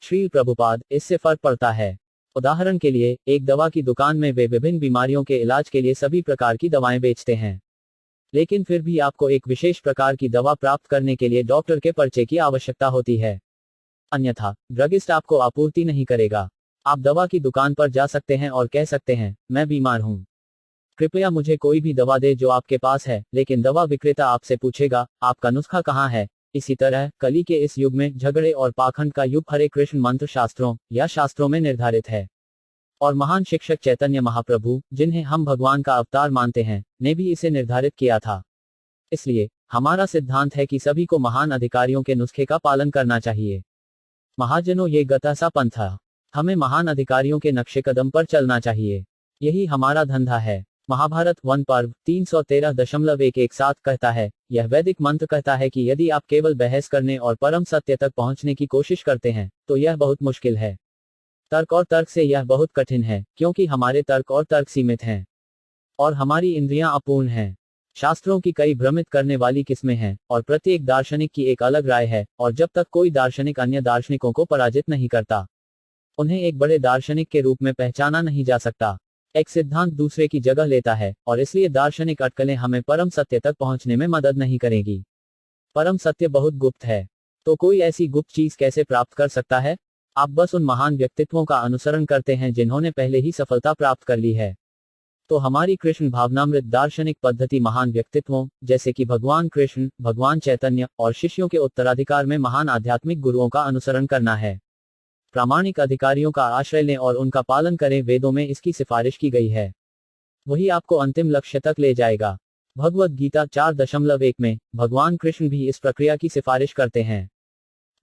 श्री प्रभुपाद, इससे फर्क पड़ता है। उदाहरण के लिए, एक दवा की दुकान में वे विभिन्न बीमारियों के इलाज के लिए सभी प्रकार की दवाएं बेचते हैं। लेकिन फिर भी आपको एक विशेष प्रकार की दवा प्राप्त करने के लिए डॉक्टर के पर्चे की आवश्यकता होती है। अन्यथा, ड्रगिस्ट आपको आपूर्ति नहीं करेगा। आप दवा की दुकान पर जा सकते हैं और कह सकते हैं, मैं बीमार हूं, कृपया मुझे कोई भी दवा दे जो आपके पास है, लेकिन दवा विक्रेता आपसे पूछेगा, आपका नुस्खा कहाँ है? इसी तरह, कली के इस युग में झगड़े और पाखंड का युग हरे कृष्ण मंत्र शास्त्रों में निर्धारित है। और महान शिक्षक चैतन्य महाप्रभु, जिन्हें हम भगवान का अवतार मानते हैं, ने भी इसे निर्धारित किया था। इसलिए, हमारा सिद्धांत है कि सभी को महान अधिकारियों के नुस्खे का पालन करना चाहिए। महाजनों, ये गतासा पंथा। हमें महान अधिकारियों के नक्शे कदम पर चलना चाहिए। यही हमारा धंधा है। महाभारत वन पर्व 313.117 कहता है, यह वैदिक मंत्र कहता है कि यदि आप केवल बहस करने और परम सत्य तक पहुंचने की कोशिश करते हैं, तो यह बहुत मुश्किल है। तर्क और तर्क से यह बहुत कठिन है, क्योंकि हमारे तर्क और तर्क सीमित हैं और हमारी इंद्रियां अपूर्ण हैं। शास्त्रों की कई भ्रमित करने वाली किस्में हैं, और प्रत्येक दार्शनिक की एक अलग राय है, और जब तक कोई दार्शनिक अन्य दार्शनिकों को पराजित नहीं करता, उन्हें एक बड़े दार्शनिक के रूप में पहचाना नहीं जा सकता। एक सिद्धांत दूसरे की जगह लेता है, और इसलिए दार्शनिक अटकलें हमें परम सत्य तक पहुंचने में मदद नहीं करेगी। परम सत्य बहुत गुप्त है। तो कोई ऐसी गुप्त चीज कैसे प्राप्त कर सकता है? आप बस उन महान व्यक्तित्वों का अनुसरण करते हैं जिन्होंने पहले ही सफलता प्राप्त कर ली है। तो हमारी कृष्ण भावनामृत दार्शनिक पद्धति महान व्यक्तित्वों, जैसे कि भगवान कृष्ण, भगवान चैतन्य और शिष्यों के उत्तराधिकार में महान आध्यात्मिक गुरुओं का अनुसरण करना है। प्रामाणिक अधिकारियों का आश्रय लें और उनका पालन करें। वेदों में इसकी सिफारिश की गई है। वही आपको अंतिम लक्ष्य तक ले जाएगा। भगवद गीता 4.1 में भगवान कृष्ण भी इस प्रक्रिया की सिफारिश करते हैं।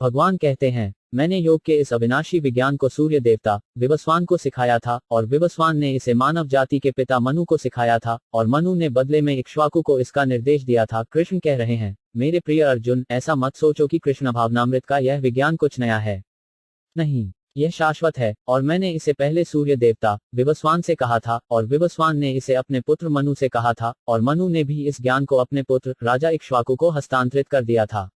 भगवान कहते हैं, मैंने योग के इस अविनाशी विज्ञान को सूर्य देवता विवस्वान को सिखाया था, और विवस्वान ने इसे मानव जाति के पिता मनु को सिखाया था, और मनु ने बदले में इक्ष्वाकु को इसका निर्देश दिया था। कृष्ण कह रहे हैं, मेरे प्रिय अर्जुन, ऐसा मत सोचो कि कृष्ण भावनामृत का यह विज्ञान कुछ नया है। नहीं, यह शाश्वत है, और मैंने इसे पहले सूर्य देवता विवस्वान से कहा था, और विवस्वान ने इसे अपने पुत्र मनु से कहा था, और मनु ने भी इस ज्ञान को अपने पुत्र राजा इक्ष्वाकु को हस्तांतरित कर दिया था।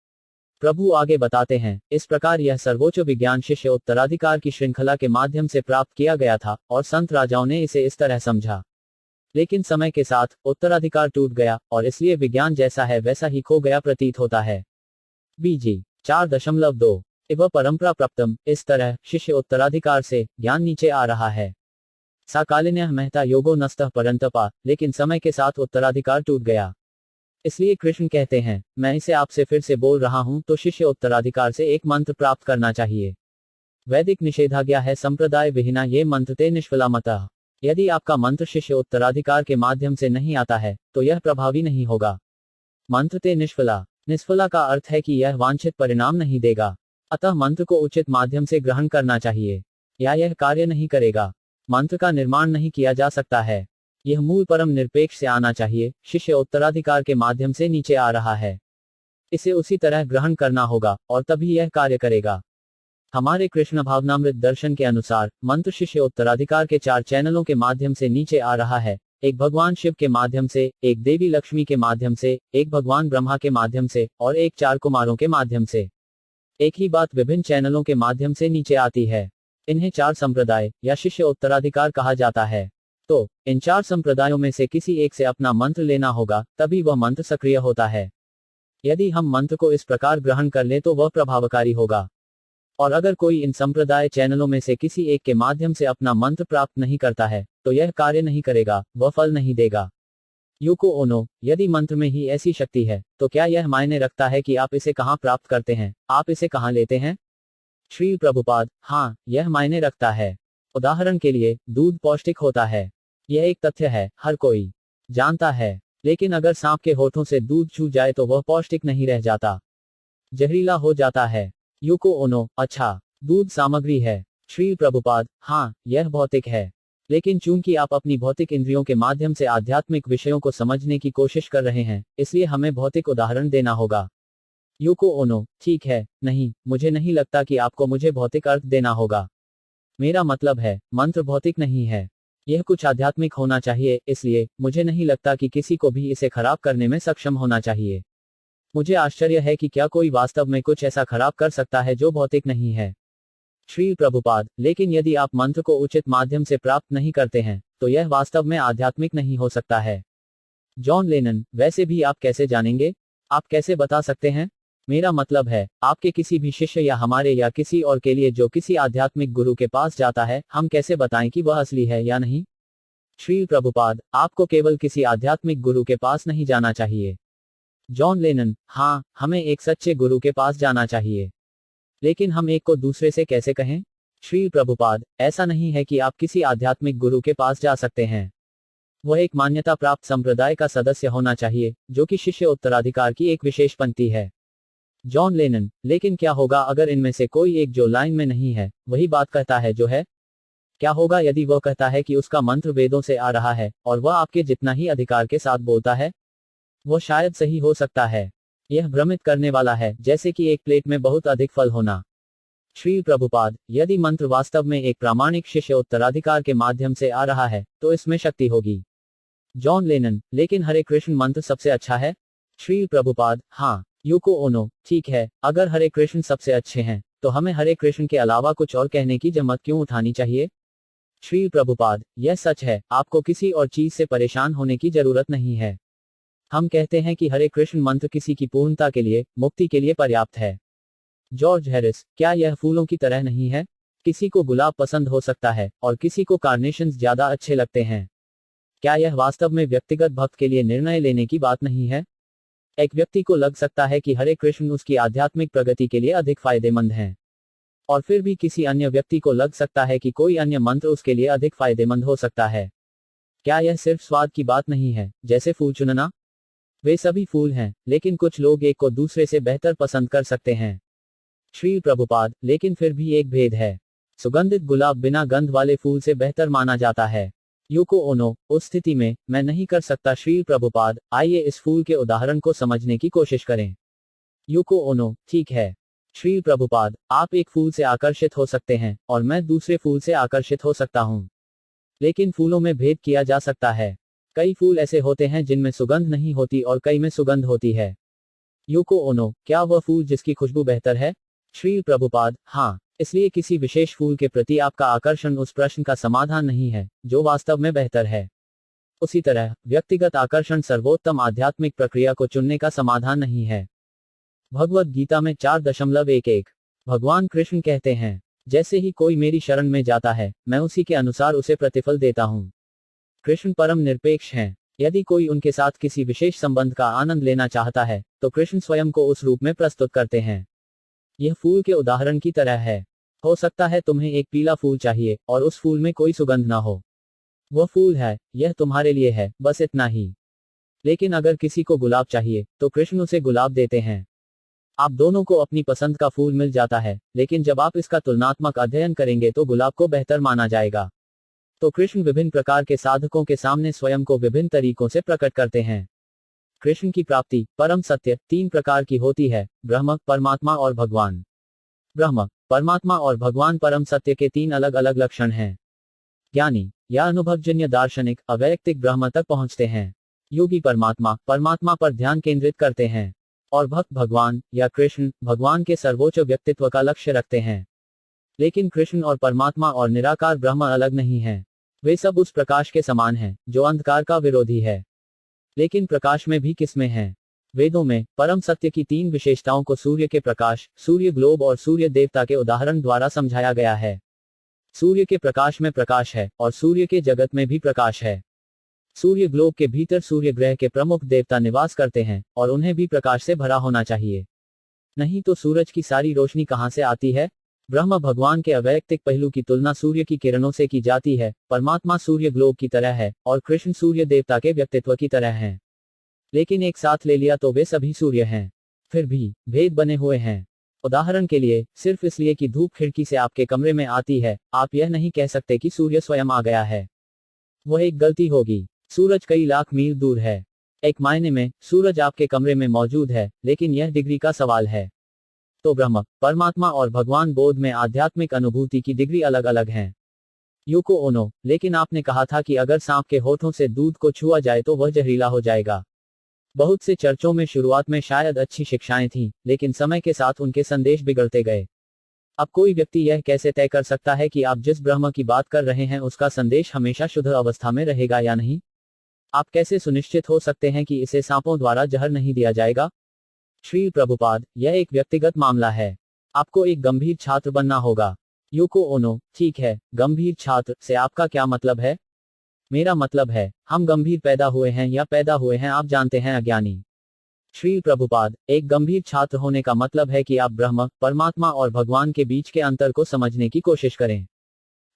प्रभु आगे बताते हैं, इस प्रकार यह सर्वोच्च विज्ञान शिष्य उत्तराधिकार की श्रृंखला के माध्यम से प्राप्त किया गया था, और संत राजाओं ने इसे इस तरह समझा। लेकिन समय के साथ उत्तराधिकार टूट गया, और इसलिए विज्ञान जैसा है वैसा ही खो गया प्रतीत होता है। बीजी 4.2 इव परंपरा प्राप्तम, इस तरह शिष्य उत्तराधिकार से ज्ञान नीचे आ रहा है। साकालिन्यः महता योगो नस्तः परंतपा, लेकिन समय के साथ उत्तराधिकार टूट गया। इसलिए कृष्ण कहते हैं, मैं इसे आपसे फिर से बोल रहा हूं, तो शिष्य उत्तराधिकार से एक मंत्र प्राप्त करना चाहिए। वैदिक निषेधाज्ञा है संप्रदाय विहीना ये मंत्र ते निष्फलामतः। यदि आपका मंत्र शिष्य उत्तराधिकार के माध्यम से नहीं आता है, तो यह प्रभावी नहीं होगा। मंत्र ते निष्फला, निष्फला का अर्थ है कि यह वांछित परिणाम नहीं देगा। अतः मंत्र को उचित माध्यम से ग्रहण करना चाहिए, या यह कार्य नहीं करेगा। मंत्र का निर्माण नहीं किया जा सकता है। यह मूल परम निरपेक्ष से आना चाहिए। शिष्य उत्तराधिकार के माध्यम से नीचे आ रहा है, इसे उसी तरह ग्रहण करना होगा, और तभी यह कार्य करेगा। हमारे कृष्ण भावनामृत दर्शन के अनुसार मंत्र शिष्य उत्तराधिकार के 4 चैनलों के माध्यम से नीचे आ रहा है। एक भगवान शिव के माध्यम से, एक देवी लक्ष्मी के माध्यम से, एक भगवान ब्रह्मा के माध्यम से, और एक 4 कुमारों के माध्यम से। एक ही बात विभिन्न चैनलों के माध्यम से नीचे आती है। इन्हें 4 संप्रदाय या शिष्य उत्तराधिकार कहा जाता है। तो इन 4 संप्रदायों में से किसी एक से अपना मंत्र लेना होगा, तभी वह मंत्र सक्रिय होता है। यदि हम मंत्र को इस प्रकार ग्रहण कर लें तो वह प्रभावकारी होगा। और अगर कोई इन संप्रदाय चैनलों में से किसी एक के माध्यम से अपना मंत्र प्राप्त नहीं करता है, तो यह कार्य नहीं करेगा, वह फल नहीं देगा। यूको ओनो, यदि मंत्र में ही ऐसी शक्ति है, तो क्या यह मायने रखता है कि आप इसे कहां प्राप्त करते हैं, आप इसे कहां लेते हैं? श्री प्रभुपाद, हाँ, यह मायने रखता है। उदाहरण के लिए, दूध पौष्टिक होता है। यह एक तथ्य है, हर कोई जानता है। लेकिन अगर सांप के होठों से दूध छू जाए तो वह पौष्टिक नहीं रह जाता, जहरीला हो जाता है। यूको ओनो, अच्छा, दूध सामग्री है। श्री प्रभुपाद, हाँ, यह भौतिक है। लेकिन चूंकि आप अपनी भौतिक इंद्रियों के माध्यम से आध्यात्मिक विषयों को समझने की कोशिश कर रहे हैं, इसलिए हमें भौतिक उदाहरण देना होगा। यूको ओनो, ठीक है, नहीं, मुझे नहीं लगता कि आपको मुझे भौतिक अर्थ देना होगा। मेरा मतलब है, मंत्र भौतिक नहीं है, यह कुछ आध्यात्मिक होना चाहिए, इसलिए मुझे नहीं लगता कि किसी को भी इसे खराब करने में सक्षम होना चाहिए। मुझे आश्चर्य है कि क्या कोई वास्तव में कुछ ऐसा खराब कर सकता है जो भौतिक नहीं है। श्री प्रभुपाद, लेकिन यदि आप मंत्र को उचित माध्यम से प्राप्त नहीं करते हैं, तो यह वास्तव में आध्यात्मिक नहीं हो सकता है। जॉन लेनन, वैसे भी आप कैसे जानेंगे? आप कैसे बता सकते हैं? मेरा मतलब है, आपके किसी भी शिष्य या हमारे या किसी और के लिए जो किसी आध्यात्मिक गुरु के पास जाता है, हम कैसे बताएं कि वह असली है या नहीं? श्री प्रभुपाद, आपको केवल किसी आध्यात्मिक गुरु के पास नहीं जाना चाहिए। जॉन लेनन, हाँ, हमें एक सच्चे गुरु के पास जाना चाहिए। लेकिन हम एक को दूसरे से कैसे कहें? श्री प्रभुपाद, ऐसा नहीं है कि आप किसी आध्यात्मिक गुरु के पास जा सकते हैं। वह एक मान्यता प्राप्त संप्रदाय का सदस्य होना चाहिए, जो कि शिष्य उत्तराधिकार की एक विशेष पंक्ति है। जॉन लेनन, लेकिन क्या होगा अगर इनमें से कोई एक जो लाइन में नहीं है, वही बात कहता है जो है? क्या होगा यदि वह कहता है कि उसका मंत्र वेदों से आ रहा है, और वह आपके जितना ही अधिकार के साथ बोलता है? वह शायद सही हो सकता है। यह भ्रमित करने वाला है, जैसे कि एक प्लेट में बहुत अधिक फल होना। श्री प्रभुपाद, यदि मंत्र वास्तव में एक प्रामाणिक शिष्य उत्तराधिकार के माध्यम से आ रहा है, तो इसमें शक्ति होगी। जॉन लेनन, लेकिन हरे कृष्ण मंत्र सबसे अच्छा है? श्री प्रभुपाद, हाँ। यूको ओनो, ठीक है, अगर हरे कृष्ण सबसे अच्छे हैं, तो हमें हरे कृष्ण के अलावा कुछ और कहने की जमत क्यों उठानी चाहिए? श्री प्रभुपाद, यह सच है, आपको किसी और चीज से परेशान होने की जरूरत नहीं है। हम कहते हैं कि हरे कृष्ण मंत्र किसी की पूर्णता के लिए, मुक्ति के लिए पर्याप्त है। जॉर्ज हैरिस, क्या यह फूलों की तरह नहीं है? किसी को गुलाब पसंद हो सकता है, और किसी को कार्नेशंस ज्यादा अच्छे लगते हैं। क्या यह वास्तव में व्यक्तिगत भक्त के लिए निर्णय लेने की बात नहीं है? एक व्यक्ति को लग सकता है कि हरे कृष्ण उसकी आध्यात्मिक प्रगति के लिए अधिक फायदेमंद हैं, और फिर भी किसी अन्य व्यक्ति को लग सकता है कि कोई अन्य मंत्र उसके लिए अधिक फायदेमंद हो सकता है। क्या यह सिर्फ स्वाद की बात नहीं है, जैसे फूल चुनना? वे सभी फूल हैं, लेकिन कुछ लोग एक को दूसरे से बेहतर पसंद कर सकते हैं। श्री प्रभुपाद, लेकिन फिर भी एक भेद है। सुगंधित गुलाब बिना गंध वाले फूल से बेहतर माना जाता है। यूको ओनो, उस स्थिति में मैं नहीं कर सकता श्री प्रभुपाद, आइए इस फूल के उदाहरण को समझने की कोशिश करें। यूको ओनो, ठीक है। श्री प्रभुपाद, आप एक फूल से आकर्षित हो सकते हैं और मैं दूसरे फूल से आकर्षित हो सकता हूं। लेकिन फूलों में भेद किया जा सकता है। कई फूल ऐसे होते हैं जिनमें सुगंध नहीं होती और कई में सुगंध होती है। यूको ओनो, क्या वह फूल जिसकी खुशबू बेहतर है? श्री प्रभुपाद, हाँ। इसलिए किसी विशेष फूल के प्रति आपका आकर्षण उस प्रश्न का समाधान नहीं है, जो वास्तव में बेहतर है। उसी तरह, व्यक्तिगत आकर्षण सर्वोत्तम आध्यात्मिक प्रक्रिया को चुनने का समाधान नहीं है। भगवद गीता में 4.11 भगवान कृष्ण कहते हैं, जैसे ही कोई मेरी शरण में जाता है, मैं उसी के अनुसार उसे प्रतिफल देता हूँ। कृष्ण परम निरपेक्ष हैं। यदि कोई उनके साथ किसी विशेष संबंध का आनंद लेना चाहता है, तो कृष्ण स्वयं को उस रूप में प्रस्तुत करते हैं। यह फूल के उदाहरण की तरह है। हो सकता है तुम्हें एक पीला फूल चाहिए और उस फूल में कोई सुगंध ना हो। वह फूल है, यह तुम्हारे लिए है, बस इतना ही। लेकिन अगर किसी को गुलाब चाहिए, तो कृष्ण उसे गुलाब देते हैं। आप दोनों को अपनी पसंद का फूल मिल जाता है, लेकिन जब आप इसका तुलनात्मक अध्ययन करेंगे तो गुलाब को बेहतर माना जाएगा। तो कृष्ण विभिन्न प्रकार के साधकों के सामने स्वयं को विभिन्न तरीकों से प्रकट करते हैं। कृष्ण की प्राप्ति, परम सत्य, 3 प्रकार की होती है: ब्रह्म, परमात्मा और भगवान। ब्रह्म, परमात्मा और भगवान परम सत्य के 3 अलग अलग लक्षण हैं। ज्ञानी या अनुभवजन्य दार्शनिक अवैयक्तिक ब्रह्म तक पहुंचते हैं। योगी परमात्मा पर ध्यान केंद्रित करते हैं। और भक्त भगवान या कृष्ण, भगवान के सर्वोच्च व्यक्तित्व का लक्ष्य रखते हैं। लेकिन कृष्ण और परमात्मा और निराकार ब्रह्म अलग नहीं हैं। वे सब उस प्रकाश के समान हैं, जो अंधकार का विरोधी है। लेकिन प्रकाश में भी किस्में हैं। वेदों में परम सत्य की 3 विशेषताओं को सूर्य के प्रकाश, सूर्य ग्लोब और सूर्य देवता के उदाहरण द्वारा समझाया गया है। सूर्य के प्रकाश में प्रकाश है और सूर्य के जगत में भी प्रकाश है। सूर्य ग्लोब के भीतर सूर्य ग्रह के प्रमुख देवता निवास करते हैं और उन्हें भी प्रकाश से भरा होना चाहिए। नहीं तो सूरज की सारी रोशनी कहां से आती है? ब्रह्म भगवान के अवैयक्तिक पहलू की तुलना सूर्य की किरणों से की जाती है। परमात्मा सूर्य ग्लोब की तरह है और कृष्ण सूर्य देवता के व्यक्तित्व की तरह हैं। लेकिन एक साथ ले लिया तो वे सभी सूर्य हैं। फिर भी भेद बने हुए हैं। उदाहरण के लिए, सिर्फ इसलिए कि धूप खिड़की से आपके कमरे में आती है, आप यह नहीं कह सकते कि सूर्य स्वयं आ गया है। वह एक गलती होगी। सूरज कई लाख मील दूर है। एक मायने में सूरज आपके कमरे में मौजूद है, लेकिन यह डिग्री का सवाल है। तो ब्रह्म, परमात्मा और भगवान बोध में आध्यात्मिक अनुभूति की डिग्री अलग अलग हैं। यूको ओनो, लेकिन आपने कहा था कि अगर सांप के होठों से दूध को छुआ जाए तो वह जहरीला हो जाएगा। बहुत से चर्चों में शुरुआत में शायद अच्छी शिक्षाएं थीं, लेकिन समय के साथ उनके संदेश बिगड़ते गए। अब कोई व्यक्ति यह कैसे तय कर सकता है कि आप जिस ब्रह्म की बात कर रहे हैं उसका संदेश हमेशा शुद्ध अवस्था में रहेगा या नहीं? आप कैसे सुनिश्चित हो सकते हैं कि इसे सांपों द्वारा जहर नहीं दिया जाएगा? श्री प्रभुपाद, यह एक व्यक्तिगत मामला है। आपको एक गंभीर छात्र बनना होगा। यूको ओनो, ठीक है, गंभीर छात्र से आपका क्या मतलब है? मेरा मतलब है, हम गंभीर पैदा हुए हैं या पैदा हुए हैं आप जानते हैं अज्ञानी। श्री प्रभुपाद, एक गंभीर छात्र होने का मतलब है कि आप ब्रह्म, परमात्मा और भगवान के बीच के अंतर को समझने की कोशिश करें।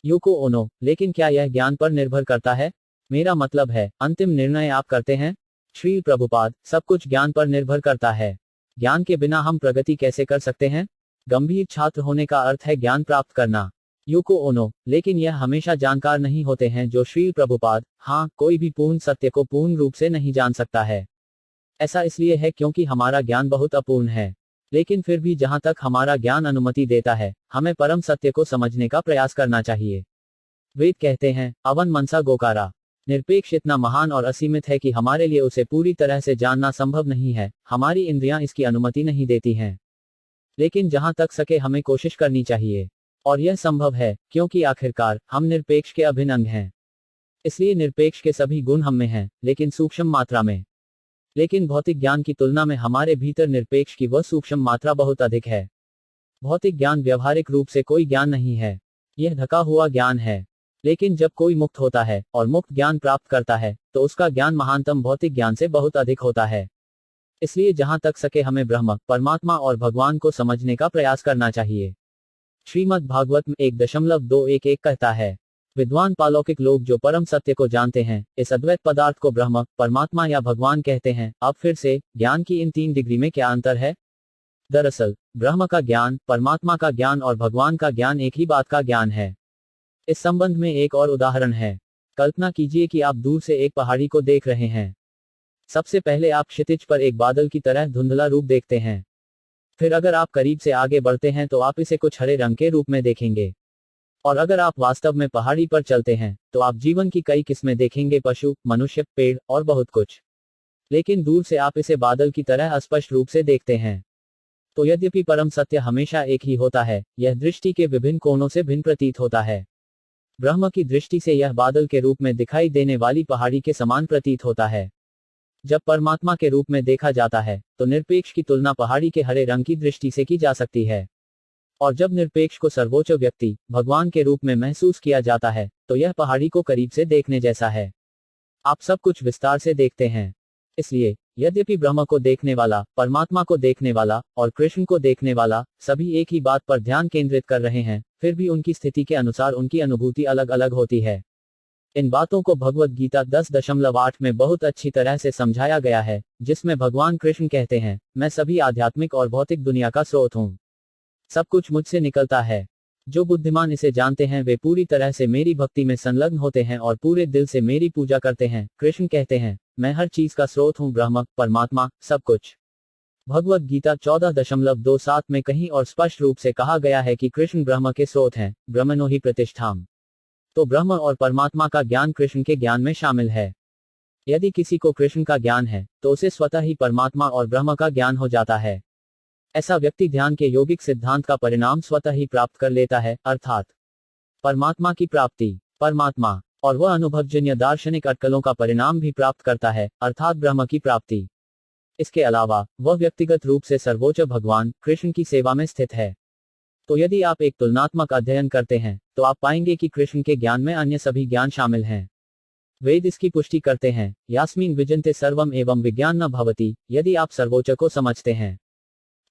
यूको ओनो, लेकिन क्या यह ज्ञान पर निर्भर करता है? मेरा मतलब है, अंतिम निर्णय आप करते हैं। श्री प्रभुपाद, सब कुछ ज्ञान पर निर्भर करता है। ज्ञान के बिना हम प्रगति कैसे कर सकते हैं? गंभीर छात्र होने का अर्थ है ज्ञान प्राप्त करना। यूको ओनो, लेकिन यह हमेशा जानकार नहीं होते हैं जो श्री प्रभुपाद, हाँ, कोई भी पूर्ण सत्य को पूर्ण रूप से नहीं जान सकता है। ऐसा इसलिए है क्योंकि हमारा ज्ञान बहुत अपूर्ण है। लेकिन फिर भी जहां तक हमारा ज्ञान अनुमति देता है, हमें परम सत्य को समझने का प्रयास करना चाहिए। वेद कहते हैं, अवन मनसा गोकारा। निरपेक्ष इतना महान और असीमित है कि हमारे लिए उसे पूरी तरह से जानना संभव नहीं है। हमारी इंद्रियां इसकी अनुमति नहीं देती हैं। लेकिन जहां तक सके हमें कोशिश करनी चाहिए। और यह संभव है, क्योंकि आखिरकार हम निरपेक्ष के अभिन्न अंग हैं। इसलिए निरपेक्ष के सभी गुण हम में हैं, लेकिन सूक्ष्म मात्रा में। लेकिन भौतिक ज्ञान की तुलना में हमारे भीतर निरपेक्ष की वह सूक्ष्म मात्रा बहुत अधिक है। भौतिक ज्ञान व्यावहारिक रूप से कोई ज्ञान नहीं है, यह ढका हुआ ज्ञान है। लेकिन जब कोई मुक्त होता है और मुक्त ज्ञान प्राप्त करता है, तो उसका ज्ञान महानतम भौतिक ज्ञान से बहुत अधिक होता है। इसलिए जहां तक सके हमें ब्रह्म, परमात्मा और भगवान को समझने का प्रयास करना चाहिए। श्रीमद् भागवत में 1.211 कहता है, विद्वान पालौकिक लोग जो परम सत्य को जानते हैं, इस अद्वैत पदार्थ को ब्रह्म, परमात्मा या भगवान कहते हैं। अब फिर से, ज्ञान की इन 3 डिग्री में क्या अंतर है? दरअसल ब्रह्म का ज्ञान, परमात्मा का ज्ञान और भगवान का ज्ञान एक ही बात का ज्ञान है। इस संबंध में एक और उदाहरण है। कल्पना कीजिए कि आप दूर से एक पहाड़ी को देख रहे हैं। सबसे पहले आप क्षितिज पर एक बादल की तरह धुंधला रूप देखते हैं। फिर अगर आप करीब से आगे बढ़ते हैं तो आप इसे कुछ हरे रंग के रूप में देखेंगे। और अगर आप वास्तव में पहाड़ी पर चलते हैं तो आप जीवन की कई किस्में देखेंगे, पशु, मनुष्य, पेड़ और बहुत कुछ। लेकिन दूर से आप इसे बादल की तरह स्पष्ट रूप से देखते हैं। तो यद्यपि परम सत्य हमेशा एक ही होता है, यह दृष्टि के विभिन्न कोणों से भिन्न प्रतीत होता है। ब्रह्म की दृष्टि से यह बादल के रूप में दिखाई देने वाली पहाड़ी के समान प्रतीत होता है। जब परमात्मा के रूप में देखा जाता है तो निरपेक्ष की तुलना पहाड़ी के हरे रंग की दृष्टि से की जा सकती है। और जब निरपेक्ष को सर्वोच्च व्यक्ति, भगवान के रूप में महसूस किया जाता है तो यह पहाड़ी को करीब से देखने जैसा है। आप सब कुछ विस्तार से देखते हैं। इसलिए यद्यपि ब्रह्म को देखने वाला, परमात्मा को देखने वाला और कृष्ण को देखने वाला सभी एक ही बात पर ध्यान केंद्रित कर रहे हैं, फिर भी उनकी स्थिति के अनुसार उनकी अनुभूति अलग अलग होती है। इन बातों को भगवद गीता 10.8 में बहुत अच्छी तरह से समझाया गया है, जिसमें भगवान कृष्ण कहते हैं, मैं सभी आध्यात्मिक और भौतिक दुनिया का स्रोत हूँ। सब कुछ मुझसे निकलता है। जो बुद्धिमान इसे जानते हैं वे पूरी तरह से मेरी भक्ति में संलग्न होते हैं और पूरे दिल से मेरी पूजा करते हैं। कृष्ण कहते हैं, मैं हर चीज का स्रोत हूँ, ब्रह्म, परमात्मा, सब कुछ। भगवद गीता 14.27 में कहीं और स्पष्ट रूप से कहा गया है कि कृष्ण ब्रह्म के स्रोत हैं, ब्रह्मणो ही प्रतिष्ठाम। तो ब्रह्म और परमात्मा का ज्ञान कृष्ण के ज्ञान में शामिल है। यदि किसी को कृष्ण का ज्ञान है तो उसे स्वतः ही परमात्मा और ब्रह्म का ज्ञान हो जाता है। ऐसा व्यक्ति ध्यान के योगिक सिद्धांत का परिणाम स्वतः ही प्राप्त कर लेता है, अर्थात परमात्मा की प्राप्ति। परमात्मा और वह अनुभवजन्य दार्शनिक अटकलों का परिणाम भी प्राप्त करता है, अर्थात ब्रह्म की प्राप्ति। इसके अलावा वह व्यक्तिगत रूप से सर्वोच्च भगवान कृष्ण की सेवा में स्थित है। तो यदि आप एक तुलनात्मक अध्ययन करते हैं तो आप पाएंगे कि कृष्ण के ज्ञान में अन्य सभी ज्ञान शामिल हैं। वेद इसकी पुष्टि करते हैं, यास्मिन विजन्ते सर्वम एवं विज्ञान न भवति। यदि आप सर्वोच्च को समझते हैं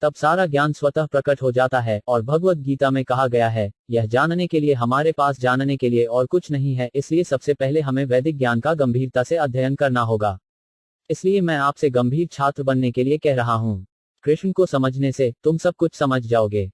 तब सारा ज्ञान स्वतः प्रकट हो जाता है। और भगवद गीता में कहा गया है, यह जानने के लिए हमारे पास जानने के लिए और कुछ नहीं है, इसलिए सबसे पहले हमें वैदिक ज्ञान का गंभीरता से अध्ययन करना होगा। इसलिए मैं आपसे गंभीर छात्र बनने के लिए कह रहा हूँ। कृष्ण को समझने से तुम सब कुछ समझ जाओगे।